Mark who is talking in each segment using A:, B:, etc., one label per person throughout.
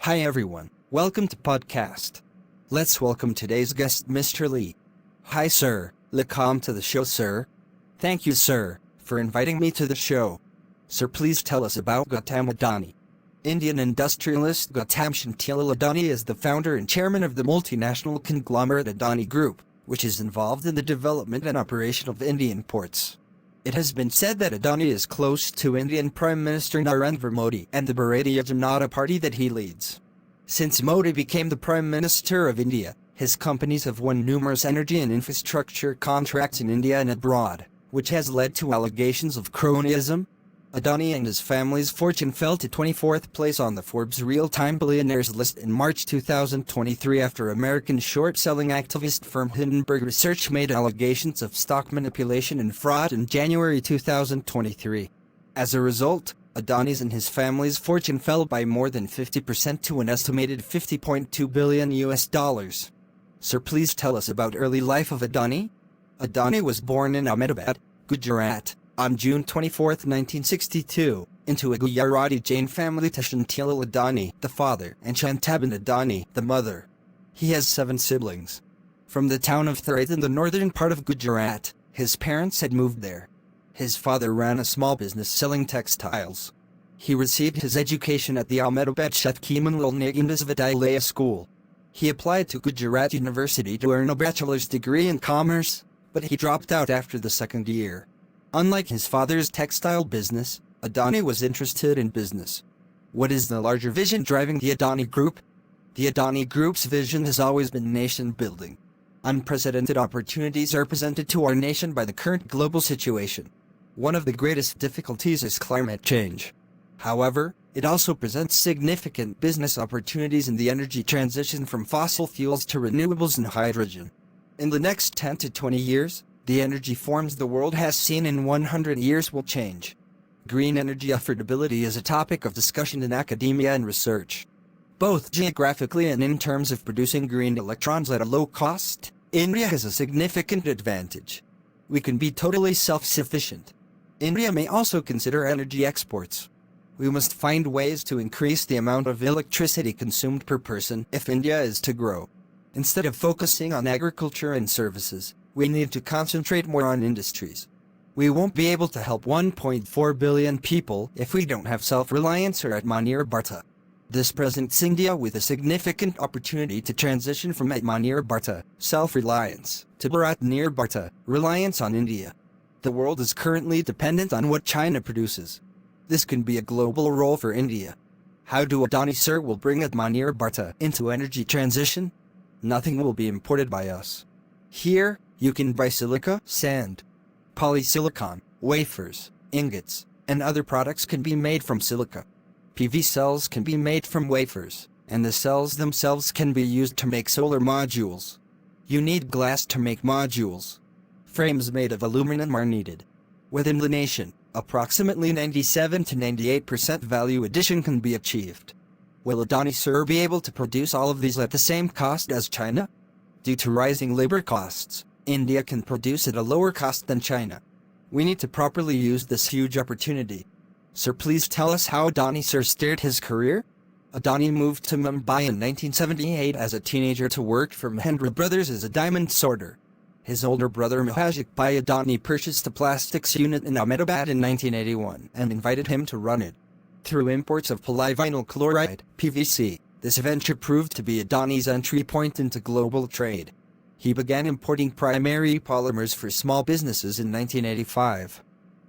A: Hi everyone, welcome to podcast. Let's welcome today's guest Mr. Lee. Hi sir, welcome to the show sir. Thank you sir, for inviting me to the show. Sir, please tell us about Gautam Adani. Indian industrialist Gautam Adani is the founder and chairman of the multinational conglomerate Adani Group, which is involved in the development and operation of Indian ports. It has been said that Adani is close to Indian Prime Minister Narendra Modi and the Bharatiya Janata Party that he leads. Since Modi became the Prime Minister of India, his companies have won numerous energy and infrastructure contracts in India and abroad, which has led to allegations of cronyism. Adani and his family's fortune fell to 24th place on the Forbes Real Time Billionaires list in March 2023 after American short-selling activist firm Hindenburg Research made allegations of stock manipulation and fraud in January 2023. As a result, Adani's and his family's fortune fell by more than 50% to an estimated $50.2 billion. Sir, please tell us about early life of Adani. Adani was born in Ahmedabad, Gujarat, on June 24, 1962, into a Gujarati Jain family to Shantil Adani, the father, and Shantaban Adani, the mother. He has 7 siblings. From the town of Tharat in the northern part of Gujarat, his parents had moved there. His father ran a small business selling textiles. He received his education at the Ahmedabad Shatkimanlal Nagindas Vidyalaya school. He applied to Gujarat University to earn a bachelor's degree in commerce, but he dropped out after the second year. Unlike his father's textile business, Adani was interested in business. What is the larger vision driving the Adani Group? The Adani Group's vision has always been nation building. Unprecedented opportunities are presented to our nation by the current global situation. One of the greatest difficulties is climate change. However, it also presents significant business opportunities in the energy transition from fossil fuels to renewables and hydrogen. In the next 10 to 20 years, the energy forms the world has seen in 100 years will change. Green energy affordability is a topic of discussion in academia and research. Both geographically and in terms of producing green electrons at a low cost, India has a significant advantage. We can be totally self-sufficient. India may also consider energy exports. We must find ways to increase the amount of electricity consumed per person if India is to grow. Instead of focusing on agriculture and services, we need to concentrate more on industries. We won't be able to help 1.4 billion people if we don't have self-reliance or Atmanirbharta. This presents India with a significant opportunity to transition from Atmanirbharta, self-reliance, to Bharatnirbharta, reliance on India. The world is currently dependent on what China produces. This can be a global role for India. How do Adani sir will bring Atmanirbharta into energy transition? Nothing will be imported by us. Here, you can buy silica, sand, polysilicon, wafers, ingots, and other products can be made from silica. PV cells can be made from wafers, and the cells themselves can be used to make solar modules. You need glass to make modules. Frames made of aluminum are needed. Within the nation, approximately 97 to 98% value addition can be achieved. Will Adani sir be able to produce all of these at the same cost as China? Due to rising labor costs, India can produce at a lower cost than China. We need to properly use this huge opportunity. Sir, please tell us how Adani sir steered his career? Adani moved to Mumbai in 1978 as a teenager to work for Mahendra Brothers as a diamond sorter. His older brother Mahajik Bhai Adani purchased a plastics unit in Ahmedabad in 1981 and invited him to run it. Through imports of polyvinyl chloride, PVC, this venture proved to be Adani's entry point into global trade. He began importing primary polymers for small businesses in 1985.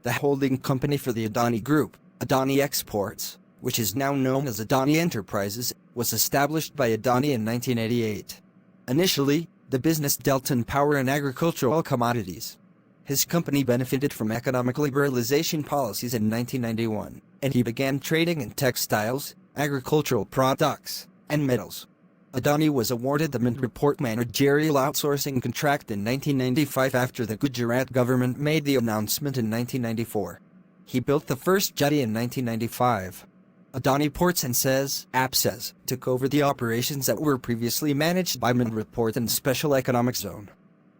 A: The holding company for the Adani Group, Adani Exports, which is now known as Adani Enterprises, was established by Adani in 1988. Initially, the business dealt in power and agricultural commodities. His company benefited from economic liberalization policies in 1991, and he began trading in textiles, agricultural products, and metals. Adani was awarded the Mint Report managerial outsourcing contract in 1995 after the Gujarat government made the announcement in 1994. He built the first jetty in 1995. Adani Ports and APSEZ, took over the operations that were previously managed by Mint Report and Special Economic Zone.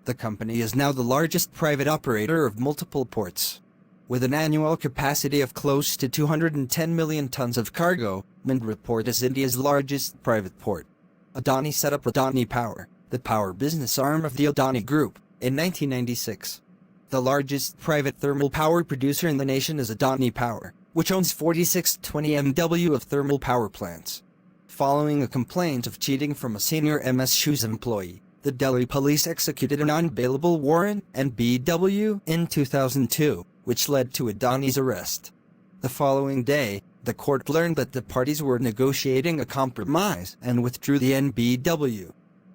A: The company is now the largest private operator of multiple ports. with an annual capacity of close to 210 million tons of cargo, Mandurport is India's largest private port. Adani set up Adani Power, the power business arm of the Adani Group, in 1996. The largest private thermal power producer in the nation is Adani Power, which owns 4620 MW of thermal power plants. Following a complaint of cheating from a senior MS Shoes employee, the Delhi police executed an unbailable warrant (NBW) in 2002, which led to Adani's arrest. The following day, the court learned that the parties were negotiating a compromise and withdrew the NBW.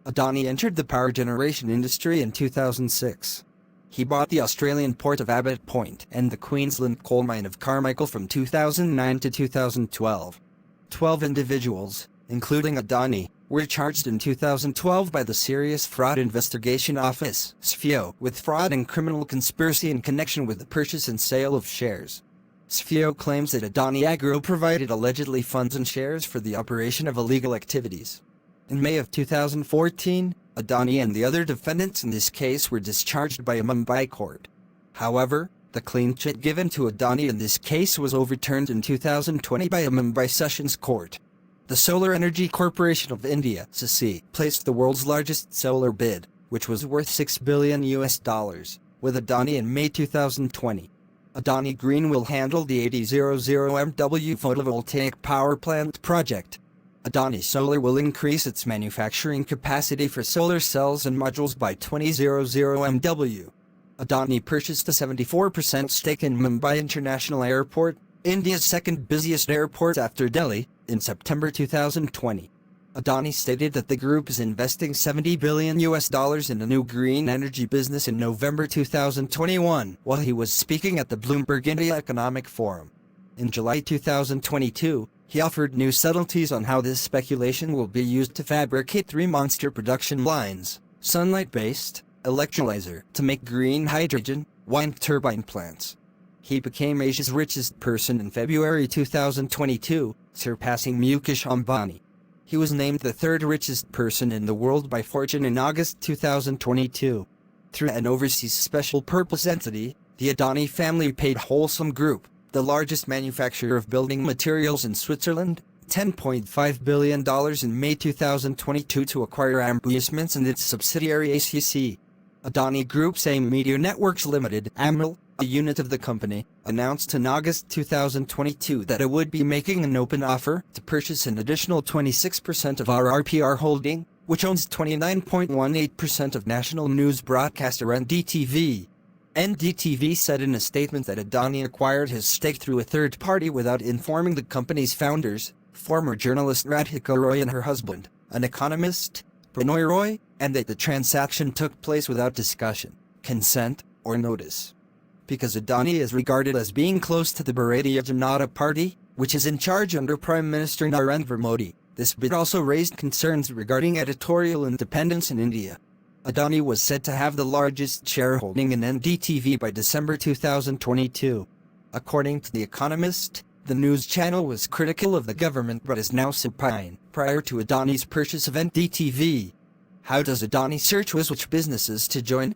A: Adani entered the power generation industry in 2006. He bought the Australian port of Abbott Point and the Queensland coal mine of Carmichael from 2009 to 2012. 12 individuals, including Adani, were charged in 2012 by the Serious Fraud Investigation Office (SFIO) with fraud and criminal conspiracy in connection with the purchase and sale of shares. SFIO claims that Adani Agro provided allegedly funds and shares for the operation of illegal activities. In May of 2014, Adani and the other defendants in this case were discharged by a Mumbai court. However, the clean chit given to Adani in this case was overturned in 2020 by a Mumbai Sessions Court. The Solar Energy Corporation of India (SECI) placed the world's largest solar bid, which was worth $6 billion, with Adani in May 2020. Adani Green will handle the 8000 MW photovoltaic power plant project. Adani Solar will increase its manufacturing capacity for solar cells and modules by 200 MW. Adani purchased a 74% stake in Mumbai International Airport, India's second busiest airport after Delhi, in September 2020. Adani stated that the group is investing $70 billion in a new green energy business in November 2021 while he was speaking at the Bloomberg India Economic Forum. In July 2022, he offered new subtleties on how this speculation will be used to fabricate 3 monster production lines, sunlight-based, electrolyzer to make green hydrogen, wind turbine plants. He became Asia's richest person in February 2022, surpassing Mukesh Ambani. He was named the 3rd richest person in the world by Fortune in August 2022. Through an overseas special purpose entity, the Adani family paid Wholesome Group, the largest manufacturer of building materials in Switzerland, $10.5 billion in May 2022 to acquire Ambusements and its subsidiary ACC. Adani Group's AIM Media Networks Limited (AML), a unit of the company, announced in August 2022 that it would be making an open offer to purchase an additional 26% of RRPR Holding, which owns 29.18% of national news broadcaster NDTV. NDTV said in a statement that Adani acquired his stake through a third party without informing the company's founders, former journalist Radhika Roy and her husband, an economist, Prannoy Roy, and that the transaction took place without discussion, consent, or notice. Because Adani is regarded as being close to the Bharatiya Janata Party, which is in charge under Prime Minister Narendra Modi, this bid also raised concerns regarding editorial independence in India. Adani was said to have the largest shareholding in NDTV by December 2022. According to The Economist, the news channel was critical of the government but is now supine, prior to Adani's purchase of NDTV. How does Adani search which businesses to join?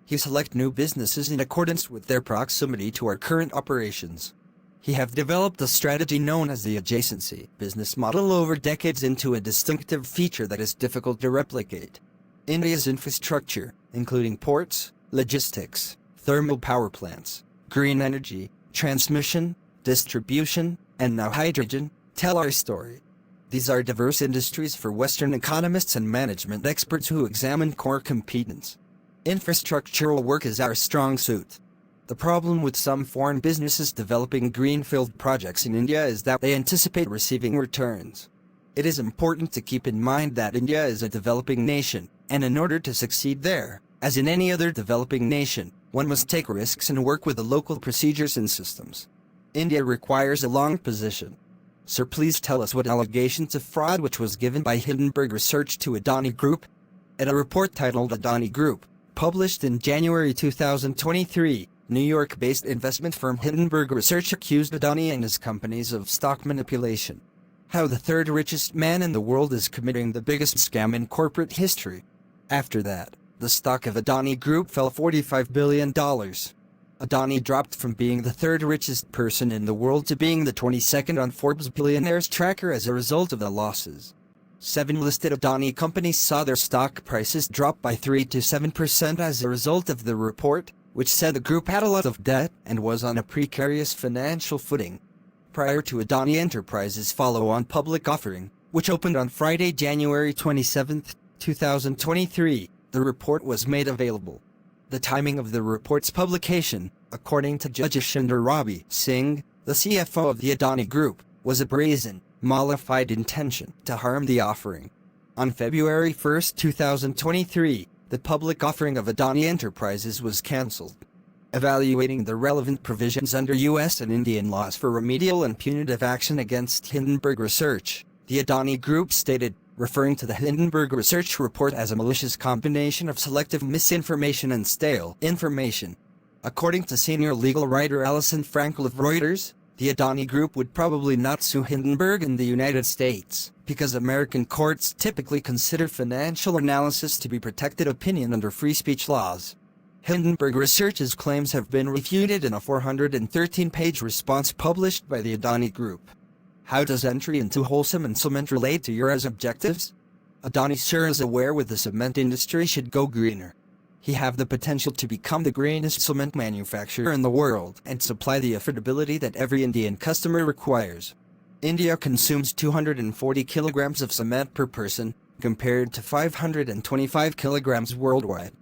A: He select new businesses in accordance with their proximity to our current operations. He have developed a strategy known as the adjacency business model over decades into a distinctive feature that is difficult to replicate. India's infrastructure, including ports, logistics, thermal power plants, green energy, transmission, distribution, and now hydrogen, tell our story. These are diverse industries for Western economists and management experts who examine core competence. Infrastructural work is our strong suit. The problem with some foreign businesses developing greenfield projects in India is that they anticipate receiving returns. It is important to keep in mind that India is a developing nation, and in order to succeed there, as in any other developing nation, one must take risks and work with the local procedures and systems. India requires a long position. Sir, please tell us what allegations of fraud which was given by Hindenburg Research to Adani Group. In a report titled Adani Group, published in January 2023, New York-based investment firm Hindenburg Research accused Adani and his companies of stock manipulation. How the 3rd richest man in the world is committing the biggest scam in corporate history. After that, the stock of Adani Group fell $45 billion. Adani dropped from being the third richest person in the world to being the 22nd on Forbes Billionaires tracker as a result of the losses. 7 listed Adani companies saw their stock prices drop by 3 to 7% as a result of the report, which said the group had a lot of debt and was on a precarious financial footing. Prior to Adani Enterprises' follow-on public offering, which opened on Friday, January 27, 2023, the report was made available. The timing of the report's publication, according to Judge Ashinder Rabi Singh, the CFO of the Adani Group, was a brazen, mollified intention to harm the offering. On February 1, 2023, the public offering of Adani Enterprises was cancelled. Evaluating the relevant provisions under U.S. and Indian laws for remedial and punitive action against Hindenburg Research, the Adani Group stated, referring to the Hindenburg Research report as a malicious combination of selective misinformation and stale information. According to senior legal writer Alison Frankel of Reuters, the Adani Group would probably not sue Hindenburg in the United States, because American courts typically consider financial analysis to be protected opinion under free speech laws. Hindenburg Research's claims have been refuted in a 413-page response published by the Adani Group. How does entry into wholesome and cement relate to your objectives? Adani sure is aware with the cement industry should go greener. He have the potential to become the greenest cement manufacturer in the world and supply the affordability that every Indian customer requires. India consumes 240 kilograms of cement per person, compared to 525 kilograms worldwide.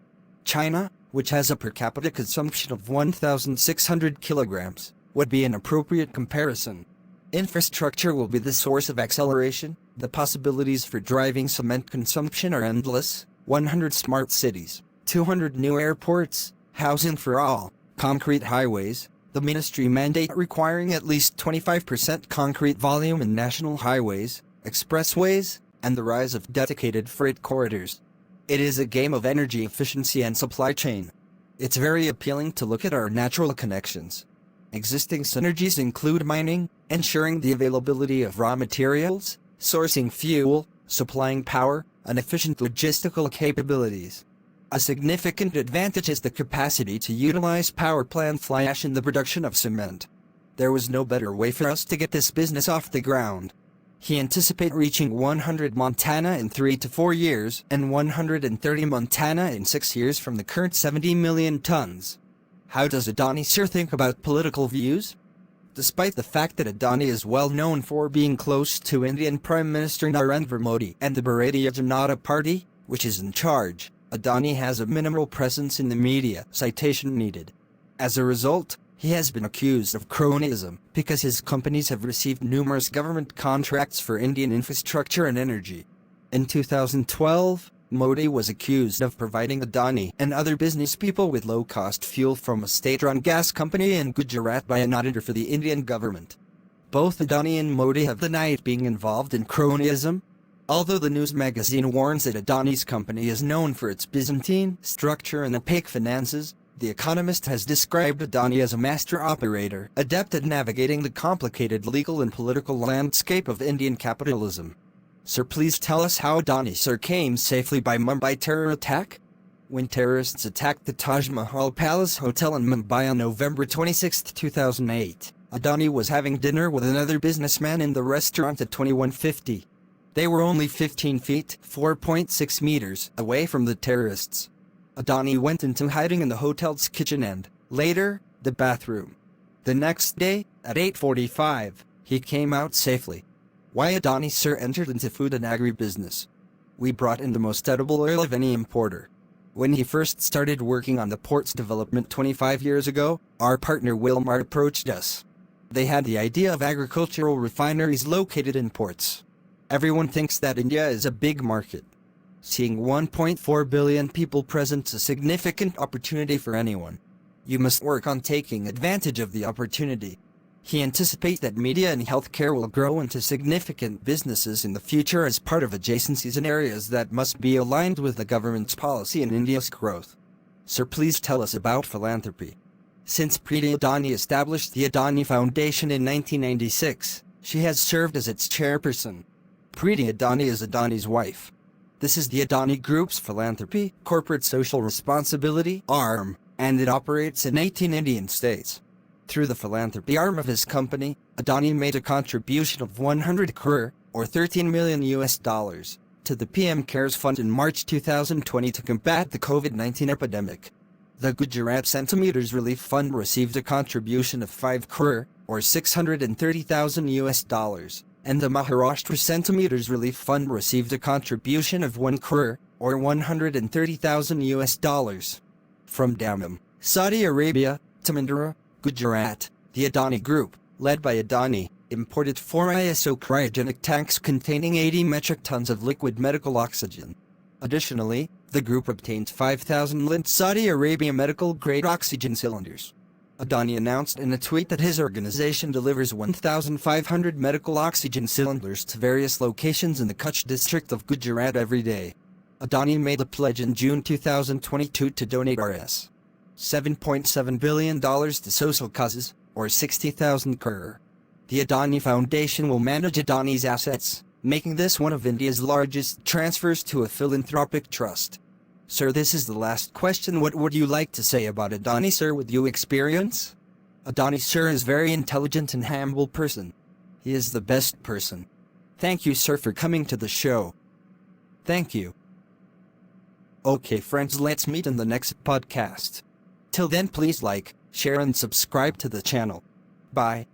A: China, which has a per capita consumption of 1,600 kilograms, would be an appropriate comparison. Infrastructure will be the source of acceleration. The possibilities for driving cement consumption are endless. 100 smart cities, 200 new airports, housing for all, concrete highways, the ministry mandate requiring at least 25% concrete volume in national highways, expressways, and the rise of dedicated freight corridors. It is a game of energy efficiency and supply chain. It's very appealing to look at our natural connections. Existing synergies include mining, ensuring the availability of raw materials, sourcing fuel, supplying power, and efficient logistical capabilities. A significant advantage is the capacity to utilize power plant fly ash in the production of cement. There was no better way for us to get this business off the ground. He anticipates reaching 100 Montana in 3 to 4 years and 130 Montana in 6 years from the current 70 million tons. How does Adani sir think about political views? Despite the fact that Adani is well known for being close to Indian Prime Minister Narendra Modi and the Bharatiya Janata Party, which is in charge, Adani has a minimal presence in the media, citation needed. As a result, he has been accused of cronyism because his companies have received numerous government contracts for Indian infrastructure and energy. In 2012, Modi was accused of providing Adani and other business people with low-cost fuel from a state-run gas company in Gujarat by an auditor for the Indian government. Both Adani and Modi have denied being involved in cronyism. Although the news magazine warns that Adani's company is known for its Byzantine structure and opaque finances, The Economist has described Adani as a master operator, adept at navigating the complicated legal and political landscape of Indian capitalism. Sir, please tell us how Adani sir came safely by Mumbai terror attack? When terrorists attacked the Taj Mahal Palace Hotel in Mumbai on November 26, 2008, Adani was having dinner with another businessman in the restaurant at 2150. They were only 15 feet (4.6 meters) away from the terrorists. Adani went into hiding in the hotel's kitchen and, later, the bathroom. The next day, at 8:45, he came out safely. Why Adani sir entered into food and agribusiness? We brought in the most edible oil of any importer. When he first started working on the port's development 25 years ago, our partner Wilmar approached us. They had the idea of agricultural refineries located in ports. Everyone thinks that India is a big market. Seeing 1.4 billion people presents a significant opportunity for anyone. You must work on taking advantage of the opportunity. He anticipates that media and healthcare will grow into significant businesses in the future as part of adjacencies in areas that must be aligned with the government's policy in India's growth. Sir, please tell us about philanthropy. Since Preeti Adani established the Adani Foundation in 1996, she has served as its chairperson. Preeti Adani is Adani's wife. This is the Adani Group's philanthropy, corporate social responsibility arm, and it operates in 18 Indian states. Through the philanthropy arm of his company, Adani made a contribution of 100 crore, or $13 million to the PM CARES Fund in March 2020 to combat the COVID-19 epidemic. The Gujarat Centimeters Relief Fund received a contribution of 5 crore, or $630,000, and the Maharashtra Centimeters Relief Fund received a contribution of 1 crore, or $130,000. From Dammam, Saudi Arabia, to Mandara, Gujarat, the Adani Group, led by Adani, imported 4 ISO cryogenic tanks containing 80 metric tons of liquid medical oxygen. Additionally, the group obtained 5,000 Lint Saudi Arabia medical-grade oxygen cylinders. Adani announced in a tweet that his organization delivers 1,500 medical oxygen cylinders to various locations in the Kutch district of Gujarat every day. Adani made a pledge in June 2022 to donate Rs. $7.7 billion to social causes, or 60,000 crore. The Adani Foundation will manage Adani's assets, making this one of India's largest transfers to a philanthropic trust. Sir, this is the last question. What would you like to say about Adani, sir, with your experience? Adani, sir, is very intelligent and humble person. He is the best person. Thank you, sir, for coming to the show. Thank you. Okay, friends, let's meet in the next podcast. Till then, please like, share and subscribe to the channel. Bye.